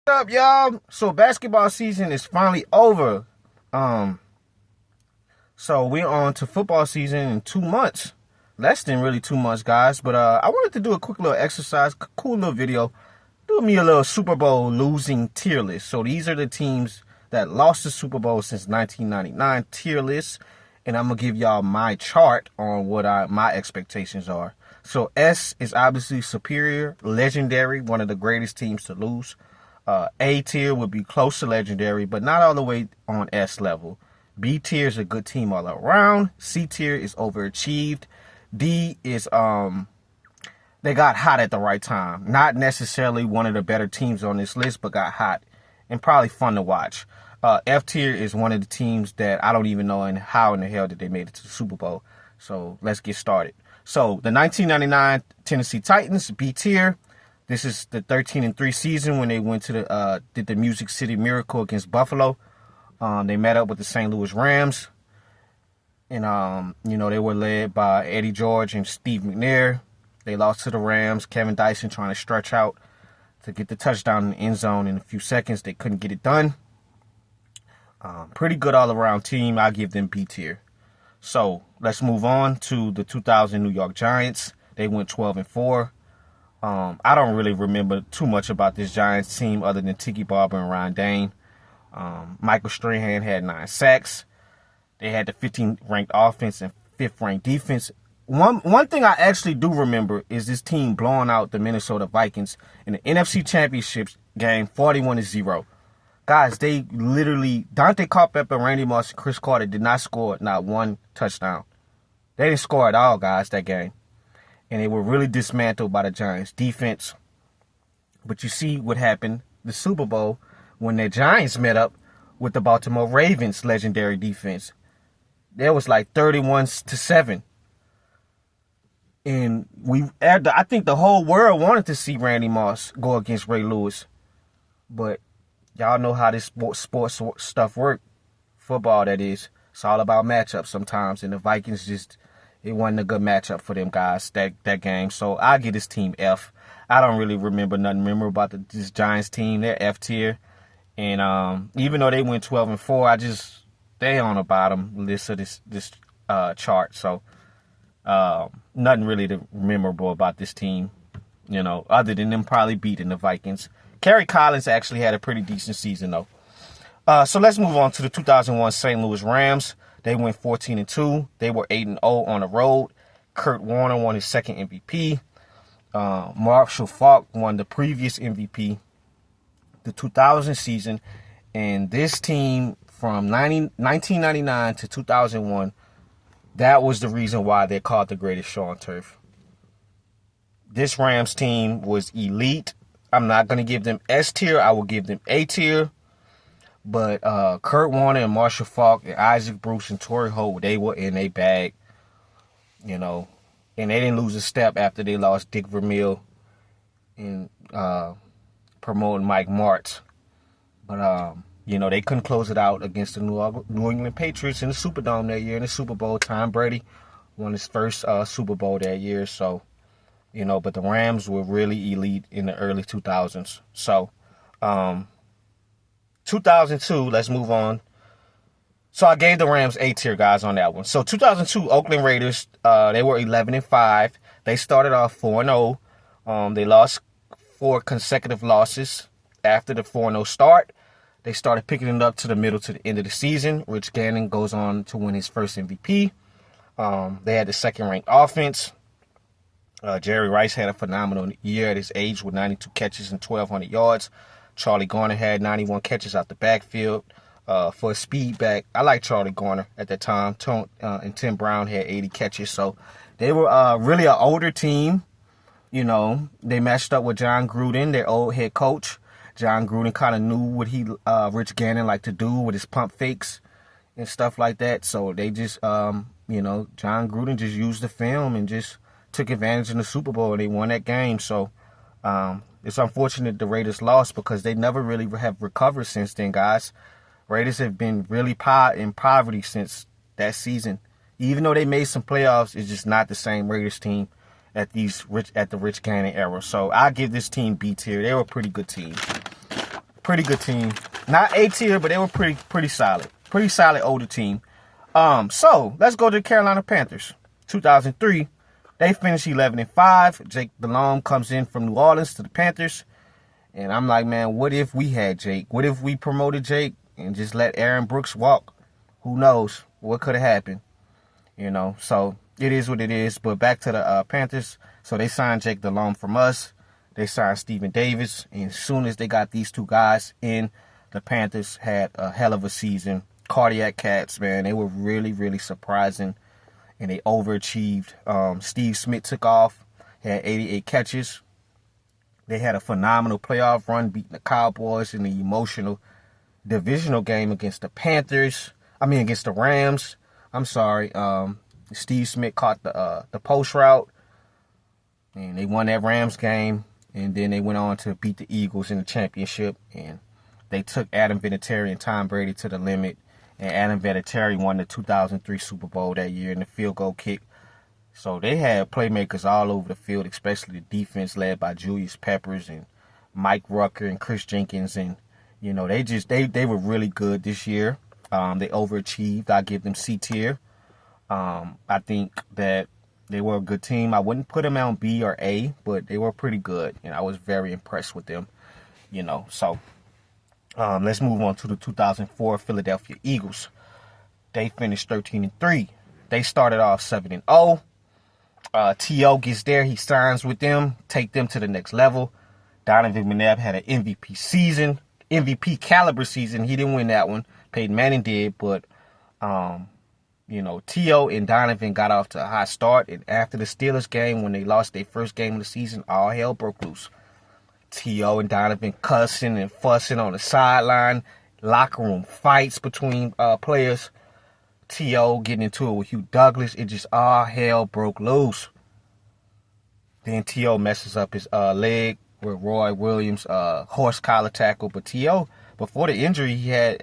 What's up, y'all? So basketball season is finally over. Um, so we're on to football season in 2 months. Less than really 2 months, guys. But I wanted to do a quick little exercise, cool little video. Do me a little Super Bowl losing tier list. So these are the teams that lost the Super Bowl since 1999 tier list. And I'm gonna give y'all my chart on what my expectations are. So S is obviously superior, legendary, one of the greatest teams to lose. A tier would be close to legendary, but not all the way on S level. B tier is a good team all around. C tier is overachieved. D is they got hot at the right time. Not necessarily one of the better teams on this list, but got hot and probably fun to watch. F tier is one of the teams that I don't even know how in the hell did they made it to the Super Bowl. So let's get started. So the 1999 Tennessee Titans, B tier. This is the 13-3 season when they went to did the Music City Miracle against Buffalo. They met up with the St. Louis Rams. And, they were led by Eddie George and Steve McNair. They lost to the Rams. Kevin Dyson trying to stretch out to get the touchdown in the end zone in a few seconds. They couldn't get it done. Pretty good all-around team. I'll give them B tier. So let's move on to the 2000 New York Giants. They went 12-4. I don't really remember too much about this Giants team other than Tiki Barber and Ryan Dane. Michael Strahan had 9 sacks. They had the 15th ranked offense and 5th ranked defense. One thing I actually do remember is this team blowing out the Minnesota Vikings in the NFC Championship game 41-0. Guys, they literally, Dante Culpepper, Randy Moss, and Chris Carter did not score not one touchdown. They didn't score at all, guys, that game. And they were really dismantled by the Giants' defense. But you see what happened the Super Bowl when the Giants met up with the Baltimore Ravens' legendary defense. There was like 31-7. And I think the whole world wanted to see Randy Moss go against Ray Lewis. But y'all know how this sports stuff works. Football, that is. It's all about matchups sometimes. And the Vikings it wasn't a good matchup for them guys, that game. So I give this team F. I don't really remember nothing memorable about this Giants team. They're F tier. And even though they went 12-4, they on the bottom list of this chart. So nothing really memorable about this team, other than them probably beating the Vikings. Kerry Collins actually had a pretty decent season, though. So let's move on to the 2001 St. Louis Rams. They went 14-2. They were 8-0 on the road. Kurt Warner won his second MVP. Marshall Faulk won the previous MVP, the 2000 season. And this team from 1999 to 2001, that was the reason why they're called the greatest show on turf. This Rams team was elite. I'm not going to give them S tier. I will give them A tier. But Kurt Warner and Marshall Faulk and Isaac Bruce and Torrey Holt, they were in a bag, and they didn't lose a step after they lost Dick Vermeil and promoting Mike Martz. But, they couldn't close it out against the New England Patriots in the Superdome that year in the Super Bowl. Tom Brady won his first Super Bowl that year. So, but the Rams were really elite in the early 2000s. So, 2002, let's move on. So I gave the Rams A tier, guys, on that one. So 2002 Oakland Raiders, they were 11-5. They started off 4-0. They lost 4 consecutive losses after the 4-0 start. They started picking it up to the middle to the end of the season. Rich Gannon goes on to win his first MVP. They had the second-ranked offense. Jerry Rice had a phenomenal year at his age with 92 catches and 1,200 yards. Charlie Garner had 91 catches out the backfield. For a speed back, I like Charlie Garner at that time. And Tim Brown had 80 catches. So they were really an older team. They matched up with John Gruden, their old head coach. John Gruden kind of knew what Rich Gannon liked to do with his pump fakes and stuff like that. So they just, John Gruden just used the film and just took advantage in the Super Bowl. And they won that game. So, it's unfortunate the Raiders lost because they never really have recovered since then, guys. Raiders have been really in poverty since that season. Even though they made some playoffs, it's just not the same Raiders team at the Rich Gannon era. So I give this team B tier. They were a pretty good team. Pretty good team. Not A tier, but they were pretty solid. Pretty solid older team. So let's go to the Carolina Panthers. 2003, they finished 11-5. Jake Delhomme comes in from New Orleans to the Panthers. And I'm like, man, what if we had Jake? What if we promoted Jake and just let Aaron Brooks walk? Who knows what could have happened? You know, so it is what it is. But back to the Panthers. So they signed Jake Delhomme from us. They signed Stephen Davis. And as soon as they got these two guys in, the Panthers had a hell of a season. Cardiac Cats, man. They were really, really surprising. And they overachieved. Steve Smith took off. He had 88 catches. They had a phenomenal playoff run, beating the Cowboys in the emotional divisional game against the against the Rams. I'm sorry. Steve Smith caught the post route, and they won that Rams game. And then they went on to beat the Eagles in the championship, and they took Adam Vinatieri and Tom Brady to the limit. And Adam Vinatieri won the 2003 Super Bowl that year in the field goal kick. So they had playmakers all over the field, especially the defense led by Julius Peppers and Mike Rucker and Chris Jenkins. And, you know, they were really good this year. They overachieved. I give them C tier. I think that they were a good team. I wouldn't put them on B or A, but they were pretty good. And I was very impressed with them, you know. So let's move on to the 2004 Philadelphia Eagles. They finished 13-3. They started off 7-0. T.O. gets there. He signs with them, take them to the next level. Donovan McNabb had an MVP season, MVP caliber season. He didn't win that one. Peyton Manning did, but, you know, T.O. and Donovan got off to a hot start. And after the Steelers game, when they lost their first game of the season, all hell broke loose. T.O. and Donovan cussing and fussing on the sideline. Locker room fights between players. T.O. getting into it with Hugh Douglas. It just all hell broke loose. Then T.O. messes up his leg with Roy Williams' horse collar tackle. But T.O., before the injury he had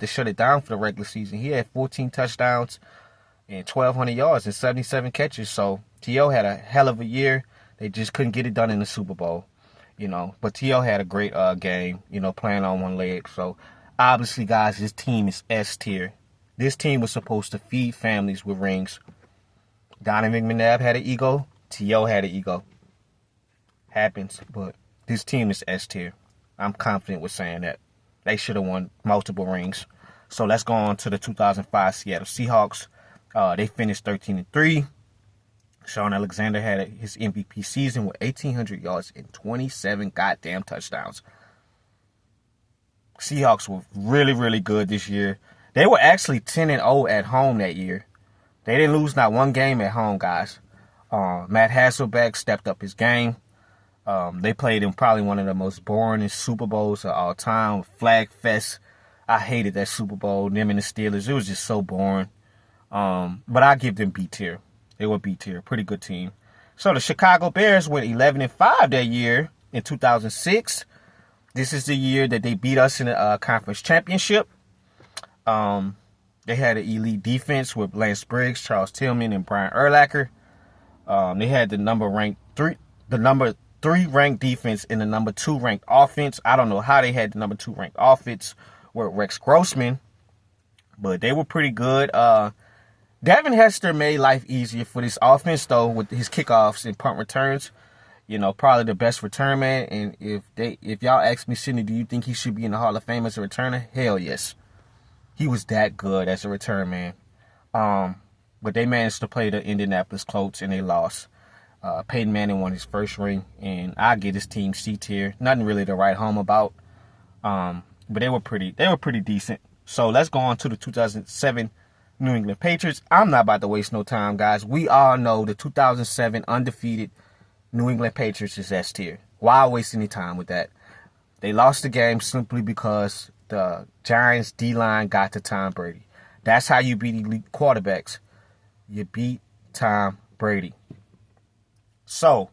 to shut it down for the regular season, he had 14 touchdowns and 1,200 yards and 77 catches. So T.O. had a hell of a year. They just couldn't get it done in the Super Bowl, you know. But T.O. had a great game, you know, playing on one leg. So obviously, guys, this team is S tier. This team was supposed to feed families with rings. Donovan McNabb had an ego. T.O. had an ego. Happens, but this team is S tier. I'm confident with saying that. They should have won multiple rings. So let's go on to the 2005 Seattle Seahawks. They finished 13-3. Shaun Alexander had his MVP season with 1,800 yards and 27 goddamn touchdowns. Seahawks were really, really good this year. They were actually 10-0 at home that year. They didn't lose not one game at home, guys. Matt Hasselbeck stepped up his game. They played in probably one of the most boring Super Bowls of all time. Flag Fest. I hated that Super Bowl. Them and the Steelers. It was just so boring. But I give them B tier. They were B tier. Pretty good team. So the Chicago Bears went 11-5 that year in 2006. This is the year that they beat us in the conference championship. They had an elite defense with Lance Briggs, Charles Tillman, and Brian Urlacher. They had the number 3 ranked defense and the number 2 ranked offense. I don't know how they had the number 2 ranked offense with Rex Grossman, but they were pretty good. Devin Hester made life easier for this offense, though, with his kickoffs and punt returns. You know, probably the best return man. And if y'all ask me, Sidney, do you think he should be in the Hall of Fame as a returner? Hell yes. He was that good as a return man. But they managed to play the Indianapolis Colts, and they lost. Peyton Manning won his first ring, and I give this team C tier. Nothing really to write home about. But they were pretty decent. So let's go on to the 2007 New England Patriots. I'm not about to waste no time, guys. We all know the 2007 undefeated New England Patriots is S tier. Why waste any time with that? They lost the game simply because the Giants D-line got to Tom Brady. That's how you beat elite quarterbacks. You beat Tom Brady. So,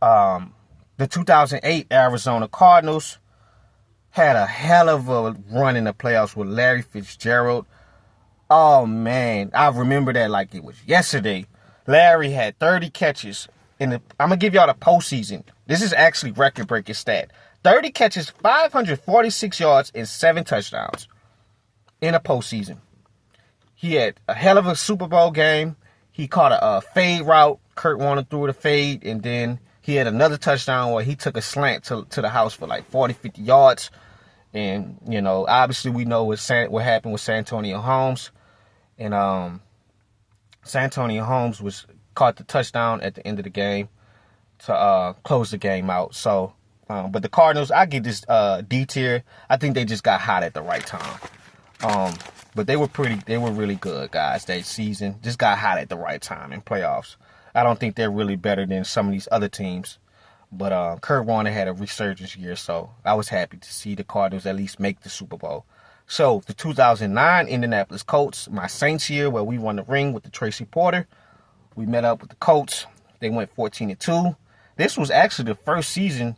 the 2008 Arizona Cardinals had a hell of a run in the playoffs with Larry Fitzgerald. Oh, man. I remember that like it was yesterday. Larry had 30 catches. I'm going to give y'all the postseason. This is actually record-breaking stat. 30 catches, 546 yards, and 7 touchdowns in a postseason. He had a hell of a Super Bowl game. He caught a fade route. Kurt Warner threw the fade, and then he had another touchdown where he took a slant to the house for like 40, 50 yards. And, obviously we know what happened with Santonio Holmes. And Santonio Holmes caught the touchdown at the end of the game to close the game out. So, but the Cardinals, I give this D tier. I think they just got hot at the right time. But they were really good, guys, that season. Just got hot at the right time in playoffs. I don't think they're really better than some of these other teams. But Kurt Warner had a resurgence year, so I was happy to see the Cardinals at least make the Super Bowl. So, the 2009 Indianapolis Colts, my Saints year, where we won the ring with the Tracy Porter. We met up with the Colts. They went 14-2. This was actually the first season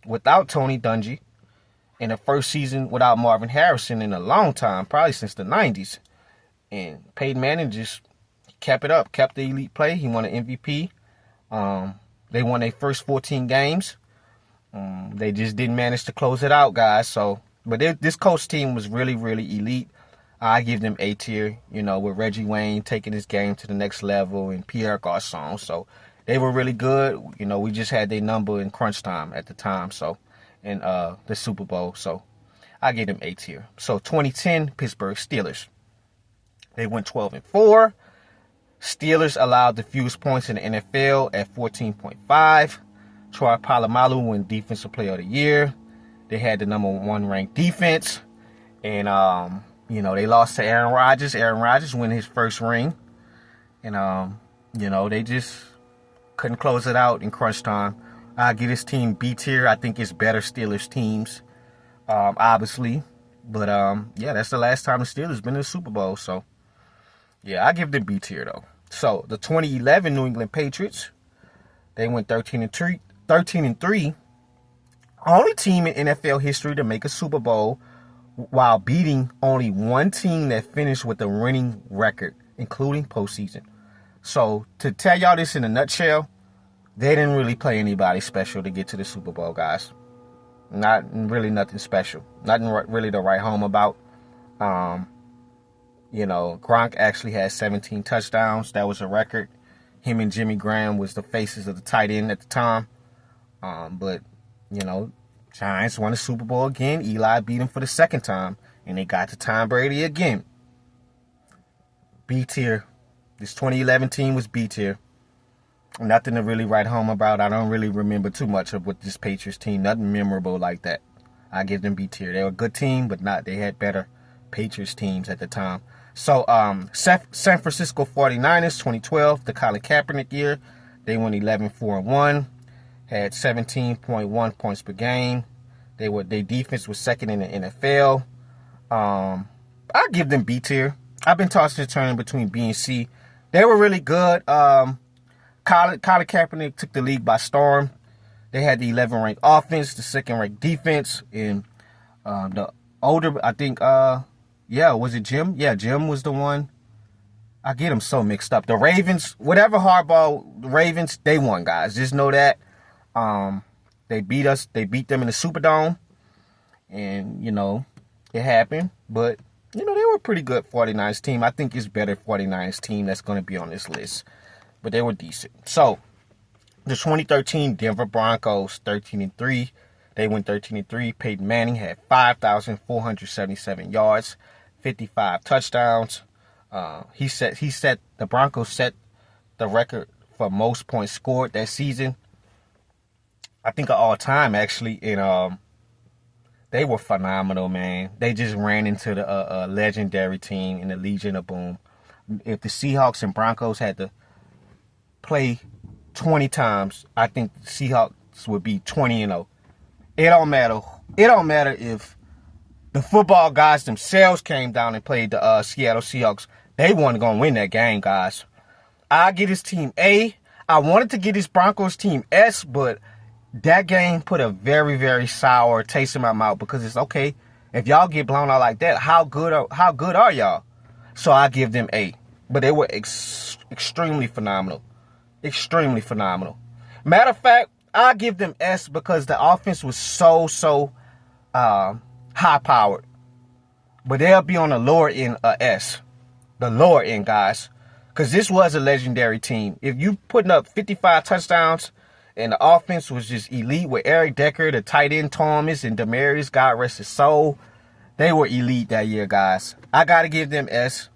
without Tony Dungy and the first season without Marvin Harrison in a long time, probably since the 90s. And Peyton Manning just kept it up, kept the elite play. He won an MVP. They won their first 14 games. They just didn't manage to close it out, guys. But this Colts team was really, really elite. I give them A tier, with Reggie Wayne taking his game to the next level and Pierre Garçon. So they were really good. We just had their number in crunch time at the time. So, in the Super Bowl. So I give them A tier. So 2010 Pittsburgh Steelers. They went 12-4. Steelers allowed the fewest points in the NFL at 14.5. Troy Polamalu won Defensive Player of the Year. They had the number 1 ranked defense. And, they lost to Aaron Rodgers. Aaron Rodgers won his first ring. And, they just couldn't close it out in crunch time. I give this team B tier. I think it's better Steelers teams, obviously. But, that's the last time the Steelers been in the Super Bowl. So, yeah, I give them B tier, though. So, the 2011 New England Patriots, they went 13-3. Only team in NFL history to make a Super Bowl while beating only one team that finished with a winning record, including postseason. So, to tell y'all this in a nutshell, they didn't really play anybody special to get to the Super Bowl, guys. Not really nothing special. Nothing really to write home about. Gronk actually had 17 touchdowns. That was a record. Him and Jimmy Graham was the faces of the tight end at the time. But Giants won the Super Bowl again. Eli beat him for the second time. And they got to Tom Brady again. B tier. This 2011 team was B tier. Nothing to really write home about. I don't really remember too much of what this Patriots team. Nothing memorable like that. I give them B tier. They were a good team, but they had better Patriots teams at the time. So, San Francisco 49ers, 2012, the Colin Kaepernick year. They went 11-4-1. Had 17.1 points per game. Their defense was second in the NFL. I give them B tier. I've been tossing and turning between B and C. They were really good. Colin Kaepernick took the league by storm. They had the 11th ranked offense, the 2nd ranked defense, and the older, I think, was it Jim? Yeah, Jim was the one. I get them so mixed up. The Ravens, whatever Harbaugh, the Ravens, they won, guys. Just know that. They beat us. They beat them in the Superdome. And, it happened. But, they were a pretty good 49ers team. I think it's better 49ers team that's going to be on this list. But they were decent. So, the 2013 Denver Broncos, 13-3. They went 13-3. Peyton Manning had 5,477 yards, 55 touchdowns. The Broncos set the record for most points scored that season. I think of all time, actually. And they were phenomenal, man. They just ran into the legendary team in the Legion of Boom. If the Seahawks and Broncos had to play 20 times, I think the Seahawks would be 20-0. It don't matter. It don't matter if the football guys themselves came down and played the Seattle Seahawks. They weren't going to win that game, guys. I give this team A. I wanted to give this Broncos team S, but that game put a very, very sour taste in my mouth because it's okay. If y'all get blown out like that, how good are y'all? So I give them A. But they were extremely phenomenal. Extremely phenomenal. Matter of fact, I give them S because the offense was so high powered. But they'll be on the lower end of S. The lower end, guys. Because this was a legendary team. If you putting up 55 touchdowns and the offense was just elite with Eric Decker, the tight end Thomas, and Demarius, God rest his soul, they were elite that year, guys. I got to give them S.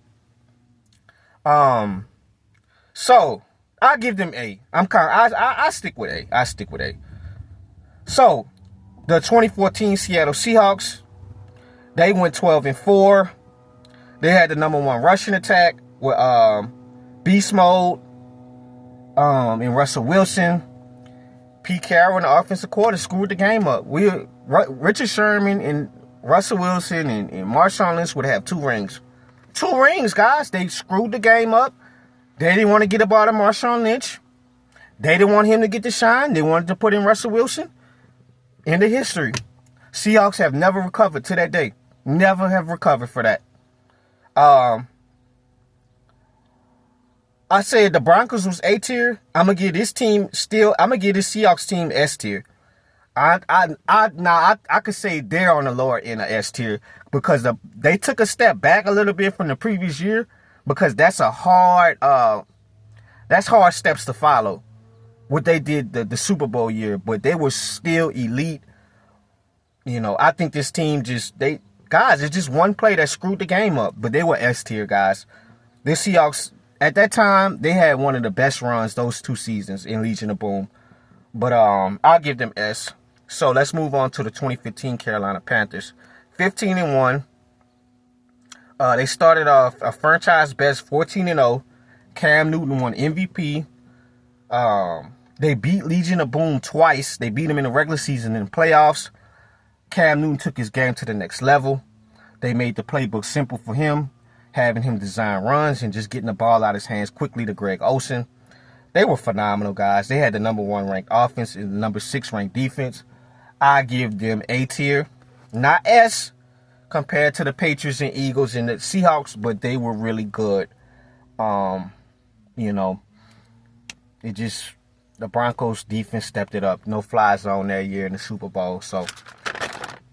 So, I'll give them A. I stick with A. I stick with A. So, the 2014 Seattle Seahawks, they went 12-4. They had the #1 rushing attack with beast mode and Russell Wilson. Pete Carroll and the offensive coordinator screwed the game up. Richard Sherman and Russell Wilson and Marshawn Lynch would have 2 rings. 2 rings, guys. They screwed the game up. They didn't want to get the ball to Marshawn Lynch. They didn't want him to get the shine. They wanted to put in Russell Wilson. End of history. Seahawks have never recovered to that day. Never have recovered for that. I said the Broncos was A tier. I'm gonna give this Seahawks team S tier. I could say they're on the lower end of S tier because they took a step back a little bit from the previous year because that's hard steps to follow. What they did the Super Bowl year, but they were still elite. You know, I think this team it's just one play that screwed the game up, but they were S tier, guys. The Seahawks, at that time, they had one of the best runs those 2 seasons in Legion of Boom. But I'll give them S. So let's move on to the 2015 Carolina Panthers. 15-1. They started off a franchise best 14-0. Cam Newton won MVP. They beat Legion of Boom twice. They beat him in the regular season and playoffs. Cam Newton took his game to the next level. They made the playbook simple for him, having him design runs and just getting the ball out of his hands quickly to Greg Olsen. They were phenomenal, guys. They had the #1 ranked offense and the #6 ranked defense. I give them A tier, not S, compared to the Patriots and Eagles and the Seahawks, but they were really good. You know, the Broncos defense stepped it up. No fly zone that year in the Super Bowl. So,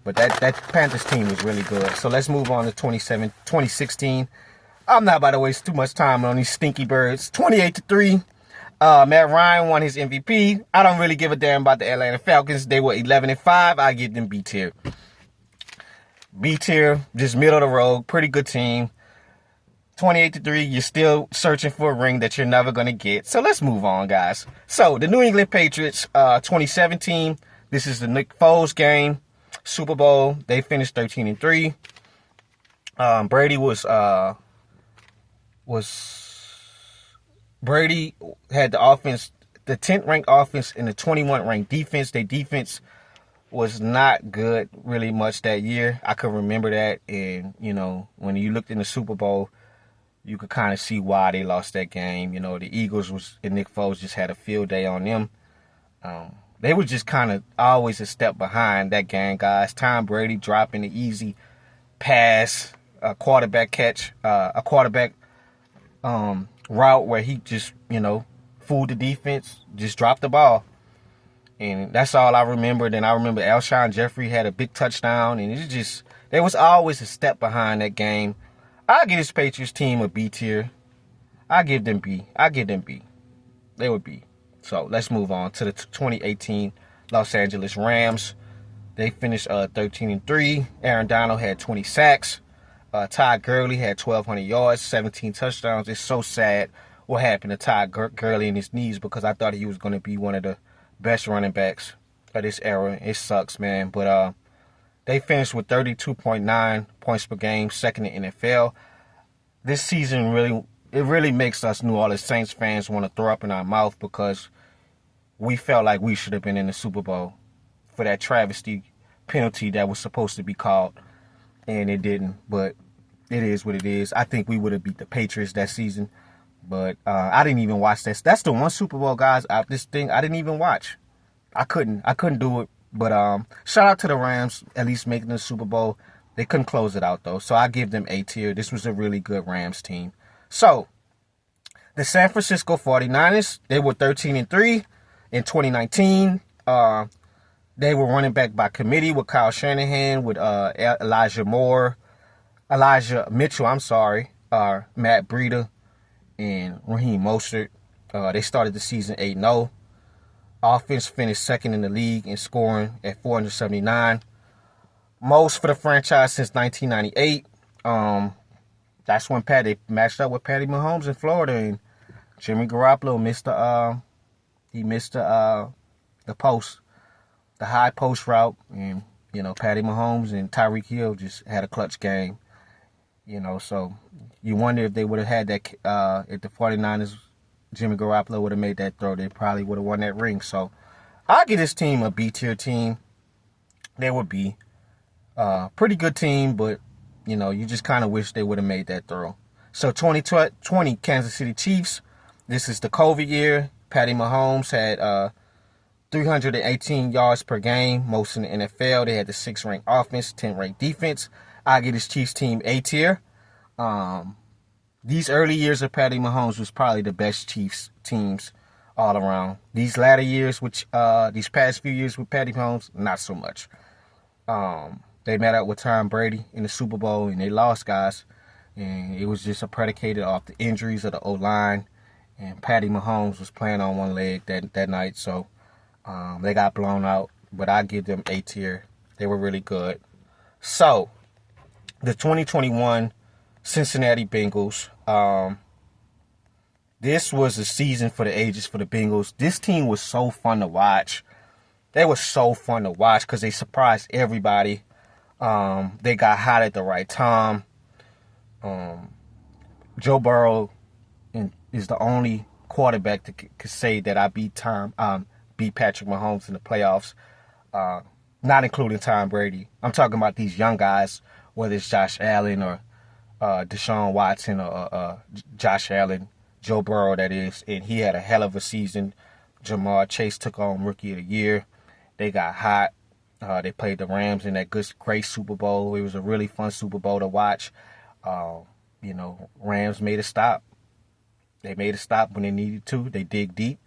but that Panthers team was really good. So let's move on to 2016. I'm not about to waste too much time on these stinky birds. 28-3. Matt Ryan won his MVP. I don't really give a damn about the Atlanta Falcons. They were 11-5. I give them B tier. B tier, just middle of the road. Pretty good team. 28-3. You're still searching for a ring that you're never going to get. So let's move on, guys. So the New England Patriots, 2017. This is the Nick Foles game. Super Bowl. They finished 13-3. Brady had the offense, the 10th ranked offense and the 21st ranked defense. Their defense was not good really much that year. I could remember that. And, you know, when you looked in the Super Bowl, you could kind of see why they lost that game. You know, the Eagles and Nick Foles just had a field day on them. They were just kind of always a step behind that game, guys. Tom Brady dropping the easy pass, a quarterback catch, a quarterback route where he just, you know, fooled the defense, just dropped the ball. And that's all I remember. Then I remember Alshon Jeffrey had a big touchdown, and it just, there was always a step behind that game. I'll give this Patriots team a B tier. I give them B. They would be. So let's move on to the 2018 Los Angeles Rams. They finished 13-3. Aaron Donald had 20 sacks. Todd Gurley had 1,200 yards, 17 touchdowns. It's so sad what happened to Todd Gurley in his knees because I thought he was going to be one of the best running backs of this era. It sucks, man. But they finished with 32.9 points per game, second in NFL. This season really makes us New Orleans Saints fans want to throw up in our mouth because we felt like we should have been in the Super Bowl for that travesty penalty that was supposed to be called. And it didn't, but it is what it is. I think we would have beat the Patriots that season, but I didn't even watch that. That's the one Super Bowl, guys. This thing I didn't even watch. I couldn't do it. But shout out to the Rams, at least making the Super Bowl. They couldn't close it out though, so I give them A tier. This was a really good Rams team. So the San Francisco 49ers, they were 13-3 in 2019. They were running back by committee with Kyle Shanahan, with Elijah Mitchell, Matt Breida, and Raheem Mostert. They started the season 8-0. Offense finished second in the league in scoring at 479. Most for the franchise since 1998. That's when they matched up with Patty Mahomes in Florida, and Jimmy Garoppolo missed the post, the high post route, and Patty Mahomes and Tyreek Hill just had a clutch game. So you wonder if they would have had that, if the 49ers, Jimmy Garoppolo would have made that throw, they probably would have won that ring. So I'll give this team a B-tier team. They would be pretty good team, but you just kind of wish they would have made that throw. So 2020 Kansas City Chiefs. This is the COVID year. Patty Mahomes had 318 yards per game, most in the NFL. They had the 6th ranked offense, 10th ranked defense. I give this Chiefs team A tier. These early years of Patty Mahomes was probably the best Chiefs teams all around. These latter years, these past few years with Patty Mahomes, not so much. They met up with Tom Brady in the Super Bowl, and they lost, guys. And it was just predicated off the injuries of the O-line. And Patty Mahomes was playing on one leg that night, so they got blown out. But I give them A tier. They were really good. So, the 2021 Cincinnati Bengals. This was a season for the ages for the Bengals. This team was so fun to watch. They were so fun to watch because they surprised everybody. They got hot at the right time. Joe Burrow is the only quarterback that could say that I beat Patrick Mahomes in the playoffs, not including Tom Brady. I'm talking about these young guys, whether it's Josh Allen or Deshaun Watson or Josh Allen, Joe Burrow, that is, and he had a hell of a season. Jamar Chase took on Rookie of the Year. They got hot. They played the Rams in that great Super Bowl. It was a really fun Super Bowl to watch. Rams made a stop. They made a stop when they needed to. They dig deep.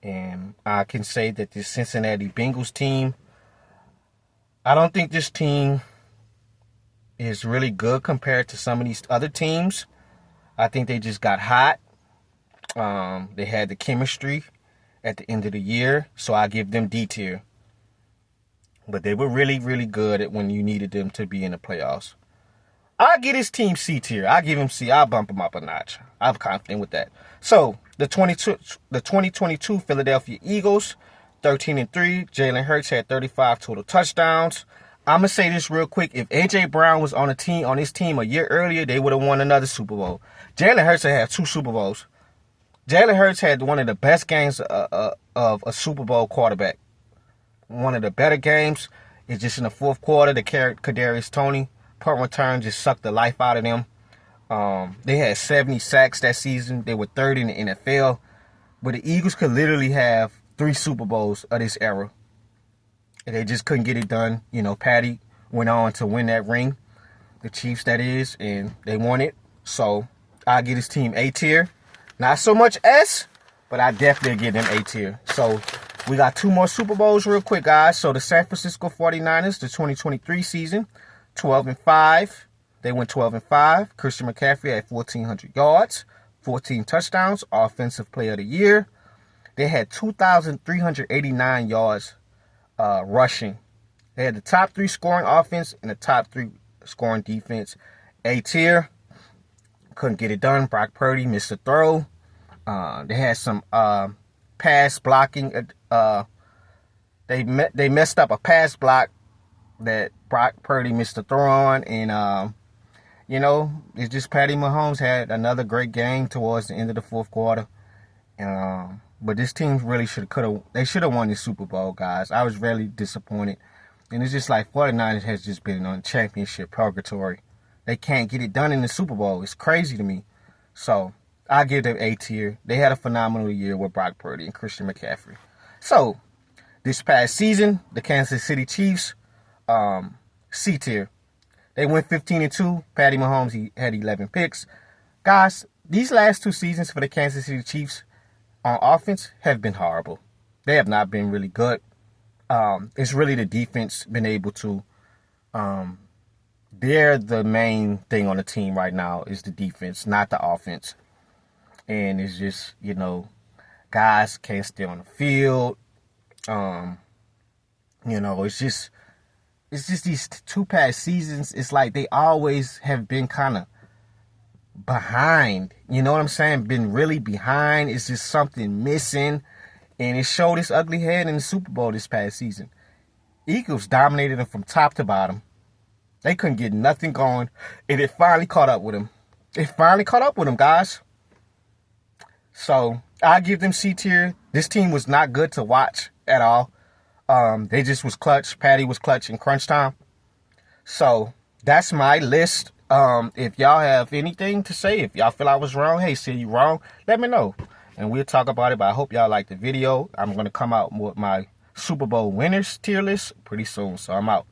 And I can say that this Cincinnati Bengals team, I don't think this team is really good compared to some of these other teams. I think they just got hot. They had the chemistry at the end of the year, so I give them D tier. But they were really, really good at when you needed them to be in the playoffs. I'll give this team C tier. I'll give him C. I'll bump him up a notch. I'm confident with that. So, the 2022 Philadelphia Eagles, 13-3. Jalen Hurts had 35 total touchdowns. I'm going to say this real quick. If A.J. Brown was on this team a year earlier, they would have won another Super Bowl. Jalen Hurts had 2 Super Bowls. Jalen Hurts had one of the best games of a Super Bowl quarterback. One of the better games is just in the fourth quarter. The Kadarius Toney punt return just sucked the life out of them. They had 70 sacks that season. They were third in the NFL. But the Eagles could literally have 3 Super Bowls of this era. And they just couldn't get it done. Patty went on to win that ring. The Chiefs, that is. And they won it. So, I'll give this team A tier. Not so much S, but I definitely give them A tier. So, we got 2 more Super Bowls real quick, guys. So, the San Francisco 49ers, the 2023 season, 12-5. They went 12-5. Christian McCaffrey had 1,400 yards, 14 touchdowns, Offensive Player of the Year. They had 2,389 yards rushing. They had the top 3 scoring offense and the top 3 scoring defense. A tier. Couldn't get it done. Brock Purdy missed a throw. They had some pass blocking. They messed up a pass block that Brock Purdy missed a throw on, and it's just Patty Mahomes had another great game towards the end of the fourth quarter. But this team really should have won the Super Bowl, guys. I was really disappointed. And it's just like 49ers has just been on championship purgatory. They can't get it done in the Super Bowl. It's crazy to me. So, I give them A tier. They had a phenomenal year with Brock Purdy and Christian McCaffrey. So, this past season, the Kansas City Chiefs, C tier. They went 15-2. Patty Mahomes, he had 11 picks. Guys, these last 2 seasons for the Kansas City Chiefs on offense have been horrible. They have not been really good. It's really the defense been able to. They're the main thing on the team right now is the defense, not the offense. And it's just, guys can't stay on the field. It's just these two past seasons. It's like they always have been kind of behind. You know what I'm saying? Been really behind. It's just something missing. And it showed its ugly head in the Super Bowl this past season. Eagles dominated them from top to bottom. They couldn't get nothing going. And it finally caught up with them. It finally caught up with them, guys. So, I give them C tier. This team was not good to watch at all. They just was clutch. Patty was clutch in crunch time. So, that's my list. If y'all have anything to say, if y'all feel I was wrong, hey, say you wrong, let me know. And we'll talk about it. But I hope y'all like the video. I'm going to come out with my Super Bowl winners tier list pretty soon. So, I'm out.